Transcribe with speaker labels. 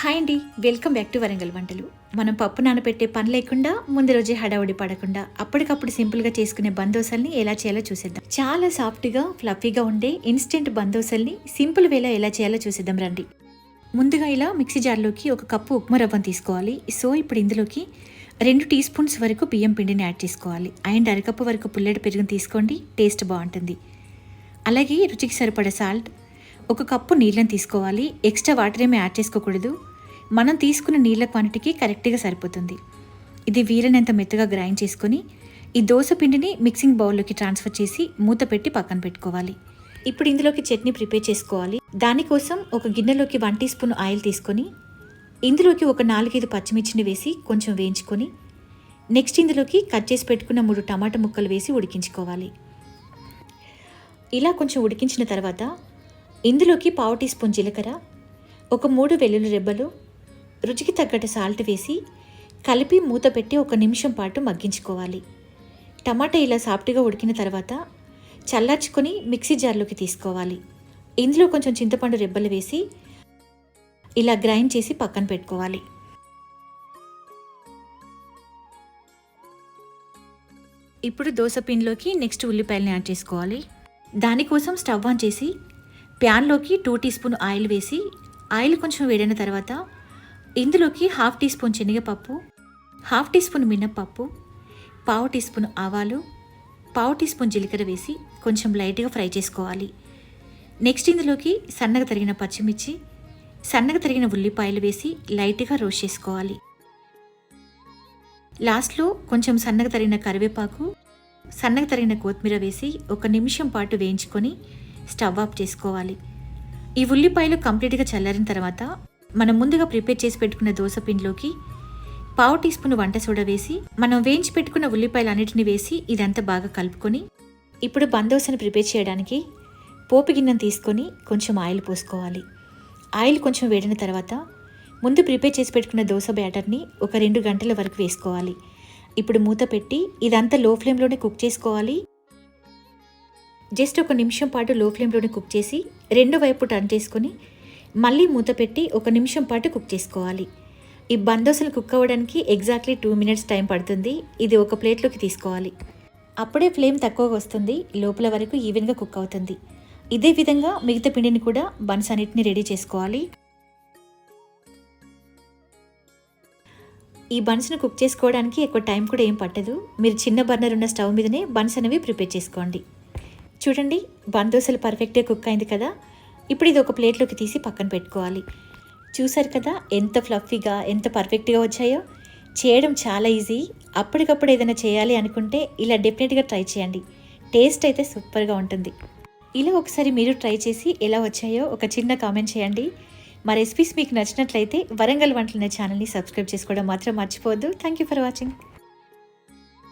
Speaker 1: Hi అండి, welcome back to Warangal వంటలు. మనం పప్పు నానబెట్టే పని లేకుండా ముందు రోజే హడావుడి పడకుండా అప్పటికప్పుడు సింపుల్గా చేసుకునే బందోసల్ని ఎలా చేయాలో చూసేద్దాం. చాలా సాఫ్ట్గా ఫ్లఫీగా ఉండే ఇన్స్టెంట్ బందోసల్ని సింపుల్ వేలో ఎలా చేయాలో చూసేద్దాం రండి. ముందుగా ఇలా మిక్సీ జార్లోకి ఒక కప్పు ఉప్మా రవ్వను తీసుకోవాలి. సో ఇప్పుడు ఇందులోకి 2 టీ స్పూన్స్ వరకు బియ్యం పిండిని యాడ్ చేసుకోవాలి. అండ్ అరకప్పు వరకు పుల్లటి పెరుగుని తీసుకోండి, టేస్ట్ బాగుంటుంది. అలాగే రుచికి సరిపడ సాల్ట్, ఒక కప్పు నీళ్ళని తీసుకోవాలి. ఎక్స్ట్రా వాటర్ ఏమీ యాడ్ చేసుకోకూడదు. మనం తీసుకున్న నీళ్ళ క్వాంటిటీకి కరెక్ట్గా సరిపోతుంది. ఇది వీలైనంత మెత్తగా గ్రైండ్ చేసుకొని ఈ దోశ పిండిని మిక్సింగ్ బౌల్లోకి ట్రాన్స్ఫర్ చేసి మూత పెట్టి పక్కన పెట్టుకోవాలి. ఇప్పుడు ఇందులోకి చట్నీ ప్రిపేర్ చేసుకోవాలి. దానికోసం ఒక గిన్నెలోకి 1 టీ స్పూన్ ఆయిల్ తీసుకొని ఇందులోకి ఒక 4-5 పచ్చిమిర్చిని వేసి కొంచెం వేయించుకొని నెక్స్ట్ ఇందులోకి కట్ చేసి పెట్టుకున్న 3 టమాటా ముక్కలు వేసి ఉడికించుకోవాలి. ఇలా కొంచెం ఉడికించిన తర్వాత ఇందులోకి 1/2 టీ స్పూన్ జీలకర్ర, ఒక 3 వెల్లుల్లి రెబ్బలు, రుచికి తగ్గట్టు సాల్ట్ వేసి కలిపి మూత పెట్టి 1 నిమిషం పాటు మగ్గించుకోవాలి. టమాటా ఇలా సాఫ్ట్గా ఉడికిన తర్వాత చల్లార్చుకొని మిక్సీ జార్లోకి తీసుకోవాలి. ఇందులో కొంచెం చింతపండు రెబ్బలు వేసి ఇలా గ్రైండ్ చేసి పక్కన పెట్టుకోవాలి. ఇప్పుడు దోశ పిండిలోకి నెక్స్ట్ ఉల్లిపాయలని యాడ్ చేసుకోవాలి. దానికోసం స్టవ్ ఆన్ చేసి ప్యాన్లోకి 2 టీ స్పూన్ ఆయిల్ వేసి ఆయిల్ కొంచెం వేడైన తర్వాత ఇందులోకి 1/2 టీ స్పూన్ శనగపప్పు, 1/2 టీ స్పూన్ మినప్పప్పు, 1/4 టీ స్పూన్ ఆవాలు, 1/4 టీ స్పూన్ జీలకర్ర వేసి కొంచెం లైట్గా ఫ్రై చేసుకోవాలి. నెక్స్ట్ ఇందులోకి సన్నగా తరిగిన పచ్చిమిర్చి, సన్నగా తరిగిన ఉల్లిపాయలు వేసి లైట్గా రోస్ట్ చేసుకోవాలి. లాస్ట్లో కొంచెం సన్నగా తరిగిన కరివేపాకు, సన్నగా తరిగిన కొత్తిమీర వేసి 1 నిమిషం పాటు వేయించుకొని స్టవ్ ఆఫ్ చేసుకోవాలి. ఈ ఉల్లిపాయలు కంప్లీట్గా చల్లారిన తర్వాత మనం ముందుగా ప్రిపేర్ చేసి పెట్టుకున్న దోశ పిండిలోకి 1/4 టీ స్పూన్ వంట సోడా వేసి మనం వేయించి పెట్టుకున్న ఉల్లిపాయలు అన్నిటిని వేసి ఇదంతా బాగా కలుపుకొని ఇప్పుడు బందోసను ప్రిపేర్ చేయడానికి పోపు గిన్నెను తీసుకొని కొంచెం ఆయిల్ పోసుకోవాలి. ఆయిల్ కొంచెం వేడిన తర్వాత ముందు ప్రిపేర్ చేసి పెట్టుకున్న దోశ బ్యాటర్ని ఒక 2 గంటల వరకు వేసుకోవాలి. ఇప్పుడు మూత పెట్టి ఇదంతా లో ఫ్లేమ్లోనే కుక్ చేసుకోవాలి. జస్ట్ 1 నిమిషం పాటు లో ఫ్లేమ్లోనే కుక్ చేసి రెండో వైపు టర్న్ చేసుకొని మళ్ళీ మూత పెట్టి 1 నిమిషం పాటు కుక్ చేసుకోవాలి. ఈ బందోసలు కుక్ అవ్వడానికి ఎగ్జాక్ట్లీ 2 మినిట్స్ టైం పడుతుంది. ఇది ఒక ప్లేట్లోకి తీసుకోవాలి. అప్పుడే ఫ్లేమ్ తక్కువగా వస్తుంది, లోపల వరకు ఈవెన్గా కుక్ అవుతుంది. ఇదే విధంగా మిగతా పిండిని కూడా బన్స్ అన్నిటిని రెడీ చేసుకోవాలి. ఈ బన్స్ను కుక్ చేసుకోవడానికి ఎక్కువ టైం కూడా ఏం పట్టదు. మీరు చిన్న బర్నర్ ఉన్న స్టవ్ మీదనే బన్స్ అనేవి ప్రిపేర్ చేసుకోండి. చూడండి, బందోసలు పర్ఫెక్ట్గా కుక్ అయింది కదా. ఇప్పుడు ఇది ఒక ప్లేట్లోకి తీసి పక్కన పెట్టుకోవాలి. చూసారు కదా ఎంత ఫ్లఫీగా, ఎంత పర్ఫెక్ట్గా వచ్చాయో. చేయడం చాలా ఈజీ. అప్పటికప్పుడు ఏదైనా చేయాలి అనుకుంటే ఇలా డెఫినెట్గా ట్రై చేయండి. టేస్ట్ అయితే సూపర్గా ఉంటుంది. ఇలా ఒకసారి మీరు ట్రై చేసి ఎలా వచ్చాయో ఒక చిన్న కామెంట్ చేయండి. మా రెసిపీస్ మీకు నచ్చినట్లయితే వరంగల్ వంటలు అనే ఛానల్ని సబ్స్క్రైబ్ చేసుకోవడం మాత్రం మర్చిపోవద్దు. Thank you for watching.